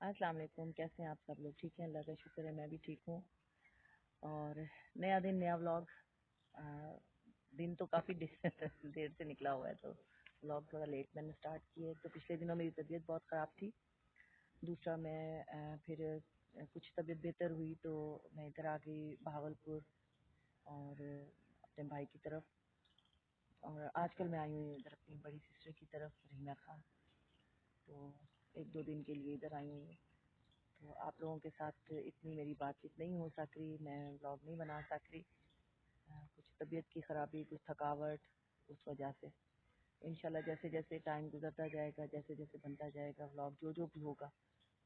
अस्सलाम वालेकुम। कैसे हैं आप सब लोग? ठीक हैं, अल्लाह का शुक्र है, मैं भी ठीक हूँ। और नया दिन नया व्लॉग। दिन तो काफ़ी देर से निकला हुआ है, तो व्लॉग थोड़ा लेट मैंने स्टार्ट किया। तो पिछले दिनों मेरी तबीयत बहुत ख़राब थी। दूसरा मैं फिर कुछ तबीयत बेहतर हुई तो मैं इधर आ गई बहावलपुर और अपने भाई की तरफ। और आजकल मैं आई हूँ इधर अपनी बड़ी सिस्टर की तरफ, रहीना खान। तो एक दो दिन के लिए इधर आई हूँ। तो आप लोगों के साथ इतनी मेरी बातचीत नहीं हो सक रही, मैं व्लॉग नहीं बना सक रही। कुछ तबीयत की ख़राबी, कुछ थकावट, उस वजह से। इंशाल्लाह जैसे जैसे टाइम गुजरता जाएगा, जैसे जैसे बनता जाएगा व्लॉग, जो जो भी होगा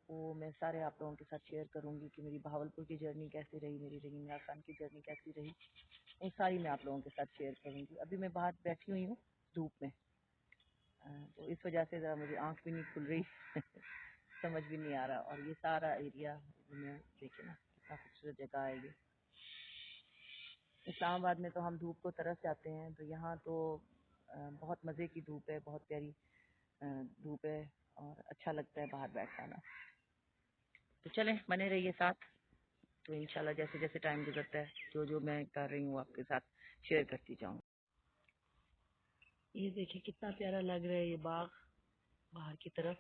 वो मैं सारे आप लोगों के साथ शेयर करूँगी कि मेरी बहावलपुर की जर्नी कैसी रही, मेरी रहीना खान की जर्नी कैसी रही। वो सारी मैं आप लोगों के साथ शेयर करूँगी। अभी मैं बाहर बैठी हुई हूँ धूप में, तो इस वजह से ज़रा मेरी आँख भी नहीं खुल रही समझ भी नहीं आ रहा। और ये सारा एरिया में देखे ना कितना खूबसूरत जगह है ये। इस्लामाबाद में तो हम धूप को तरस जाते हैं, तो यहाँ तो बहुत मज़े की धूप है, बहुत प्यारी धूप है और अच्छा लगता है बाहर बैठना। तो चलें, बने रहिए साथ। तो इंशाल्लाह जैसे जैसे टाइम गुजरता है, जो जो मैं कर रही हूँ आपके साथ शेयर करती जाऊँ। ये देखिए कितना प्यारा लग रहा है ये बाग बाहर की तरफ।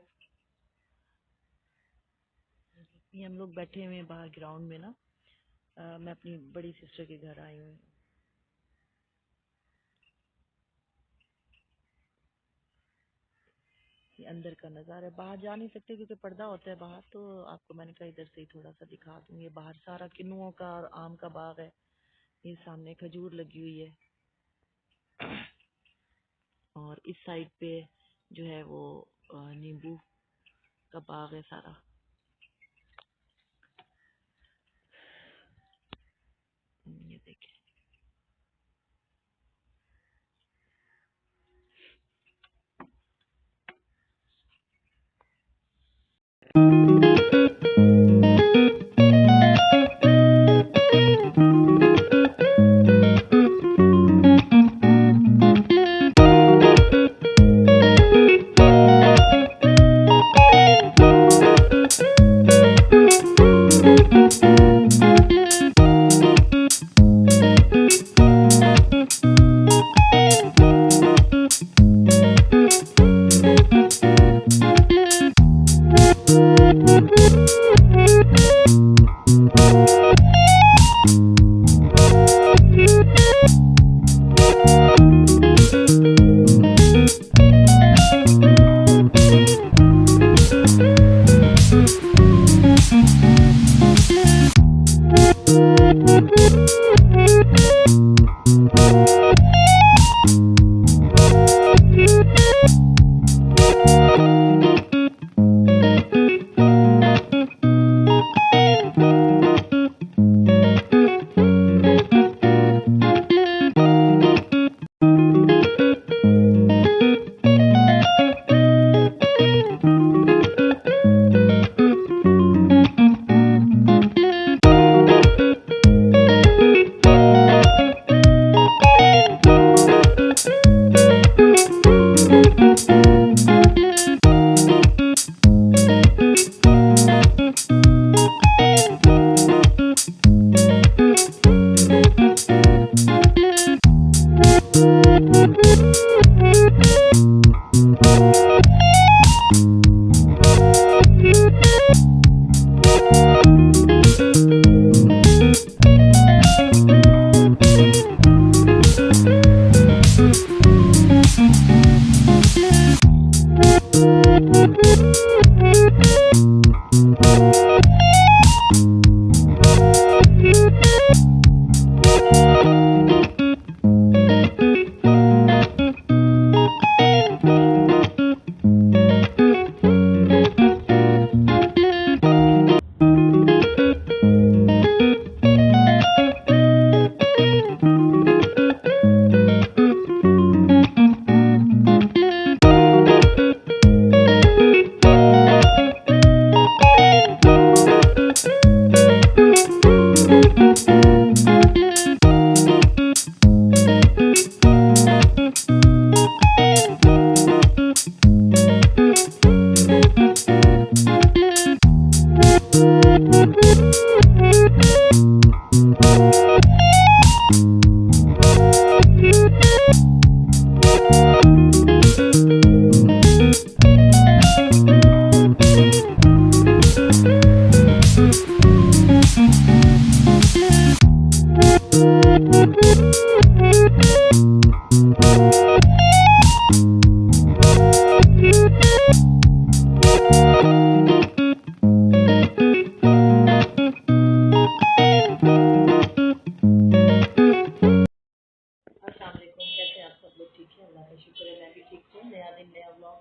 ये हम लोग बैठे हुए हैं बाहर ग्राउंड में ना। मैं अपनी बड़ी सिस्टर के घर आई हूँ। ये अंदर का नज़ारा है। बाहर जा नहीं सकते क्योंकि पर्दा होता है बाहर, तो आपको मैंने कहा इधर से ही थोड़ा सा दिखा दूँ। ये बाहर सारा किन्नुओं का और आम का बाग है। ये सामने खजूर लगी हुई है और इस साइड पे जो है वो नींबू का बाग है सारा। ये देखें, अल्लाह का शुक्र है मैं भी ठीक हूँ। नया दिन नया ब्लॉग।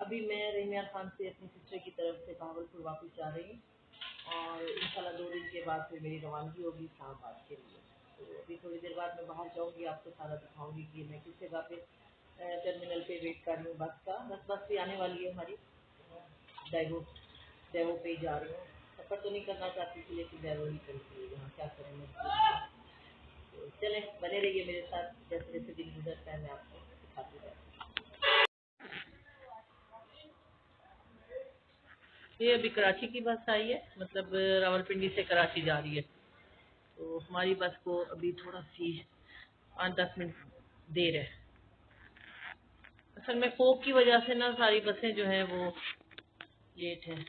अभी मैं रहीम खान से अपनी सिस्टर की तरफ से भावलपुर वापस जा रही हूँ और इंशाल्लाह 2 दिन के बाद फिर मेरी रवानगी होगी इस्लामाबाद के लिए। तो अभी थोड़ी देर बाद मैं बाहर जाऊँगी, आपको सारा दिखाऊँगी कि मैं किस जगह पे टर्मिनल पे वेट कर रही हूँ बस का। बस भी आने वाली है हमारी। डेवो डेवो पे ही जा रही हूँ। सफ़र तो नहीं करना चाहती थी लेकिन डेवो ही करती है, यहाँ क्या करें मजबूरी। तो चलें, बने रहिए मेरे साथ, जैसे जैसे दिन गुजरता है मैं आपको दिखाती रहती हूँ। ये अभी कराची की बस आई है, मतलब रावलपिंडी से कराची जा रही है। तो हमारी बस को अभी थोड़ा सी 5-10 मिनट देर है। असल में फोक की वजह से ना सारी बसें जो हैं वो लेट हैं।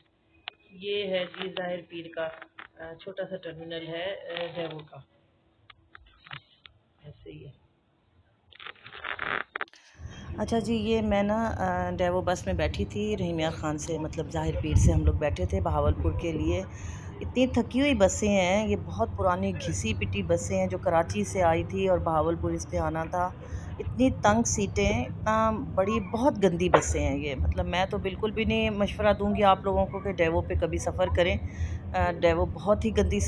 ये है जी ज़ाहिर पीर का छोटा सा टर्मिनल है डेवो का। ऐसे ही है। अच्छा जी, ये मैं ना डेवो बस में बैठी थी रहीम खान से, मतलब ज़ाहिर पीर से हम लोग बैठे थे बहावलपुर के लिए। इतनी थकी हुई बसें हैं, ये बहुत पुरानी घिसी पिटी बसें हैं जो कराची से आई थी और बहावलपुर इस पे आना था। इतनी तंग सीटें, इतना बड़ी, बहुत गंदी बसें हैं ये। मतलब मैं तो बिल्कुल भी नहीं मशवरा दूंगी आप लोगों को कि डेवो पे कभी सफ़र करें। डेवो बहुत ही गंदी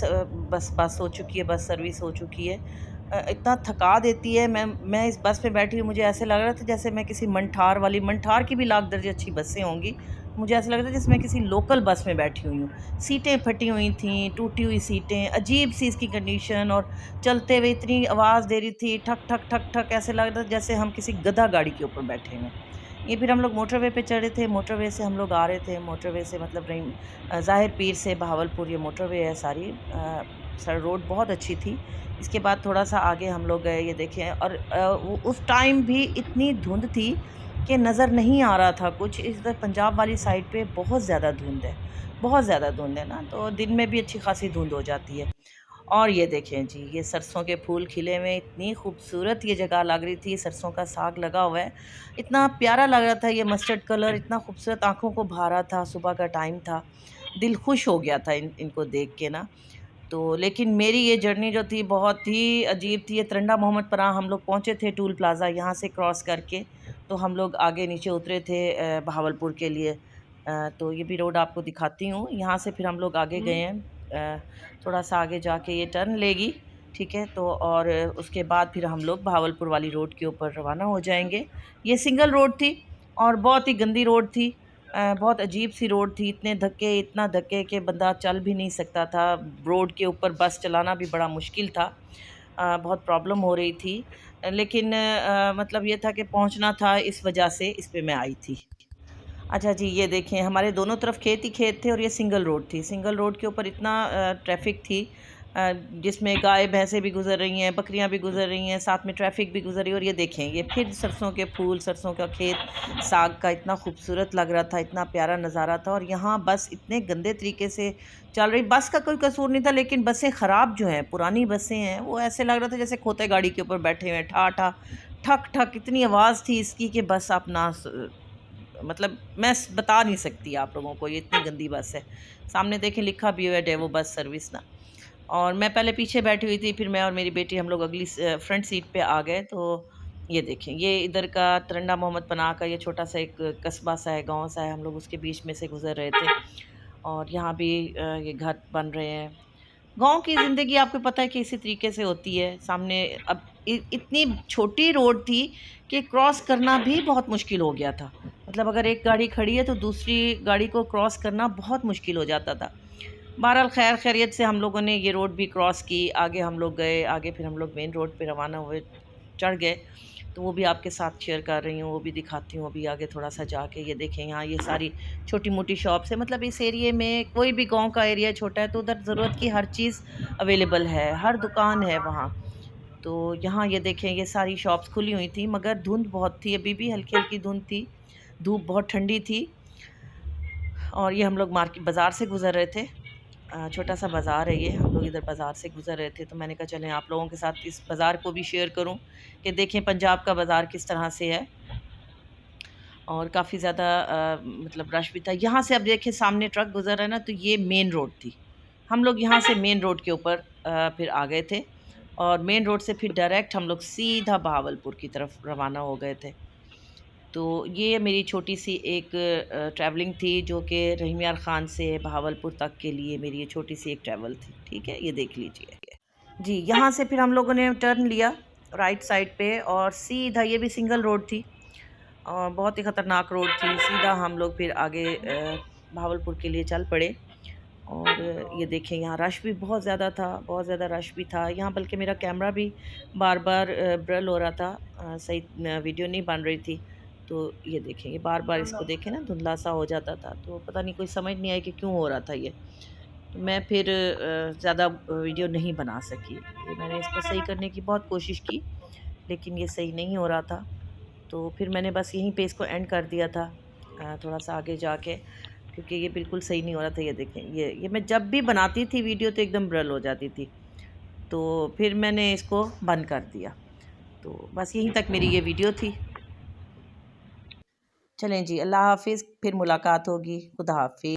बस हो चुकी है, बस सर्विस हो चुकी है। इतना थका देती है। मैं इस बस में बैठी हुई, मुझे ऐसे लग रहा था जैसे मैं किसी मंठार की भी लाख दर्जे अच्छी बसें होंगी, मुझे ऐसा लग रहा था जैसे मैं किसी लोकल बस में बैठी हुई हूँ। सीटें फटी हुई थी, टूटी हुई सीटें, अजीब सी इसकी कंडीशन, और चलते हुए इतनी आवाज़ दे रही थी, ठक ठक ठक ठक, ऐसे लग रहा था जैसे हम किसी गधा गाड़ी के ऊपर बैठे हुए हैं। ये फिर हम लोग मोटरवे पे चढ़े थे, मोटरवे से हम लोग आ रहे थे, मोटरवे से मतलब ज़ाहिर पीर से बहावलपुर ये मोटरवे है सारी। सर रोड बहुत अच्छी थी। इसके बाद थोड़ा सा आगे हम लोग गए, ये देखें, और उस टाइम भी इतनी धुंध थी कि नज़र नहीं आ रहा था कुछ। इधर पंजाब वाली साइड पे बहुत ज़्यादा धुंध है, बहुत ज़्यादा धुंध है ना, तो दिन में भी अच्छी खासी धुंध हो जाती है। और ये देखें जी, ये सरसों के फूल खिले हुए, इतनी खूबसूरत ये जगह लग रही थी। सरसों का साग लगा हुआ है, इतना प्यारा लग रहा था। ये मस्टर्ड कलर इतना खूबसूरत आंखों को भा रहा था, सुबह का टाइम था, दिल खुश हो गया था इनको देख के ना। तो लेकिन मेरी ये जर्नी जो थी बहुत ही अजीब थी। ये तरंडा मोहम्मद पनाह हम लोग पहुँचे थे, टूल प्लाज़ा यहाँ से क्रॉस करके। तो हम लोग आगे नीचे उतरे थे बहावलपुर के लिए। तो ये भी रोड आपको दिखाती हूँ। यहाँ से फिर हम लोग आगे गए हैं, थोड़ा सा आगे जाके ये टर्न लेगी, ठीक है। तो और उसके बाद फिर हम लोग बहावलपुर वाली रोड के ऊपर रवाना हो जाएंगे। ये सिंगल रोड थी और बहुत ही गंदी रोड थी। बहुत अजीब सी रोड थी, इतने धक्के, इतना धक्के कि बंदा चल भी नहीं सकता था। रोड के ऊपर बस चलाना भी बड़ा मुश्किल था। बहुत प्रॉब्लम हो रही थी। लेकिन मतलब ये था कि पहुंचना था, इस वजह से इस पे मैं आई थी। अच्छा जी, ये देखें, हमारे दोनों तरफ खेत ही खेत थे और ये सिंगल रोड थी। सिंगल रोड के ऊपर इतना ट्रैफिक थी, जिसमें गाय भैंसें भी गुजर रही हैं, बकरियां भी गुजर रही हैं, साथ में ट्रैफिक भी गुजर रही है। और ये देखें, ये फिर सरसों के फूल, सरसों का खेत, साग का, इतना खूबसूरत लग रहा था, इतना प्यारा नज़ारा था। और यहाँ बस इतने गंदे तरीके से चल रही। बस का कोई कसूर नहीं था, लेकिन बसें ख़राब जो हैं, पुरानी बसें हैं, वो ऐसे लग रहा था जैसे खोते गाड़ी के ऊपर बैठे हुए हैं। ठा ठा ठक ठक इतनी आवाज़ थी इसकी कि बस आप ना, मतलब मैं बता नहीं सकती आप लोगों को, ये इतनी गंदी बस है। सामने देखें, लिखा भी हुआ है डेवो बस सर्विस ना। और मैं पहले पीछे बैठी हुई थी, फिर मैं और मेरी बेटी हम लोग अगली फ्रंट सीट पे आ गए। तो ये देखें, ये इधर का तरंडा मोहम्मद पनाह का ये छोटा सा एक कस्बा सा है, गांव सा है, हम लोग उसके बीच में से गुजर रहे थे। और यहाँ भी ये घर बन रहे हैं। गांव की ज़िंदगी आपको पता है कि इसी तरीके से होती है। सामने अब इतनी छोटी रोड थी कि क्रॉस करना भी बहुत मुश्किल हो गया था। मतलब अगर एक गाड़ी खड़ी है तो दूसरी गाड़ी को क्रॉस करना बहुत मुश्किल हो जाता था। बहरहाल खैर खैरियत से हम लोगों ने ये रोड भी क्रॉस की, आगे हम लोग गए, आगे फिर हम लोग मेन रोड पे रवाना हुए, चढ़ गए। तो वो भी आपके साथ शेयर कर रही हूँ, वो भी दिखाती हूँ अभी आगे थोड़ा सा जाके। ये देखें, यहाँ ये सारी छोटी मोटी शॉप्स है। मतलब इस एरिए में, कोई भी गांव का एरिया छोटा है तो उधर ज़रूरत की हर चीज़ अवेलेबल है, हर दुकान है वहाँ। तो यहाँ ये देखें, ये सारी शॉप्स खुली हुई थी, मगर धुंध बहुत थी, अभी भी हल्की हल्की धुंध थी, धूप बहुत ठंडी थी। और ये हम लोग मार्केट बाज़ार से गुज़र रहे थे। छोटा सा बाज़ार है ये, हम लोग इधर बाज़ार से गुज़र रहे थे। तो मैंने कहा चलें आप लोगों के साथ इस बाज़ार को भी शेयर करूं कि देखें पंजाब का बाज़ार किस तरह से है। और काफ़ी ज़्यादा मतलब रश भी था। यहाँ से अब देखिए, सामने ट्रक गुज़र रहा है ना, तो ये मेन रोड थी। हम लोग यहाँ से मेन रोड के ऊपर फिर आ गए थे। और मेन रोड से फिर डायरेक्ट हम लोग सीधा बहावलपुर की तरफ रवाना हो गए थे। तो ये मेरी छोटी सी एक ट्रैवलिंग थी, जो कि रहीम यार ख़ान से बहावलपुर तक के लिए मेरी ये छोटी सी एक ट्रैवल थी। ठीक है, ये देख लीजिए जी। यहाँ से फिर हम लोगों ने टर्न लिया राइट साइड पे और सीधा, ये भी सिंगल रोड थी और बहुत ही ख़तरनाक रोड थी। सीधा हम लोग फिर आगे बहावलपुर के लिए चल पड़े। और ये देखें, यहाँ रश भी बहुत ज़्यादा था, बहुत ज़्यादा रश भी था यहाँ, बल्कि मेरा कैमरा भी बार बार ब्रल हो रहा था, सही वीडियो नहीं बन रही थी। तो ये देखें, ये बार बार इसको देखें ना, धुंधला सा हो जाता था, तो पता नहीं, कोई समझ नहीं आई कि क्यों हो रहा था ये। तो मैं फिर ज़्यादा वीडियो नहीं बना सकी। ये मैंने इसको सही करने की बहुत कोशिश की, लेकिन ये सही नहीं हो रहा था। तो फिर मैंने बस यहीं पे इसको एंड कर दिया था, थोड़ा सा आगे जाके, क्योंकि ये बिल्कुल सही नहीं हो रहा था। ये देखें, ये मैं जब भी बनाती थी वीडियो तो एकदम ब्रल हो जाती थी, तो फिर मैंने इसको बंद कर दिया। तो बस यहीं तक मेरी ये वीडियो थी। चलें जी, अल्लाह हाफिज़, फिर मुलाकात होगी। खुदा हाफिज़।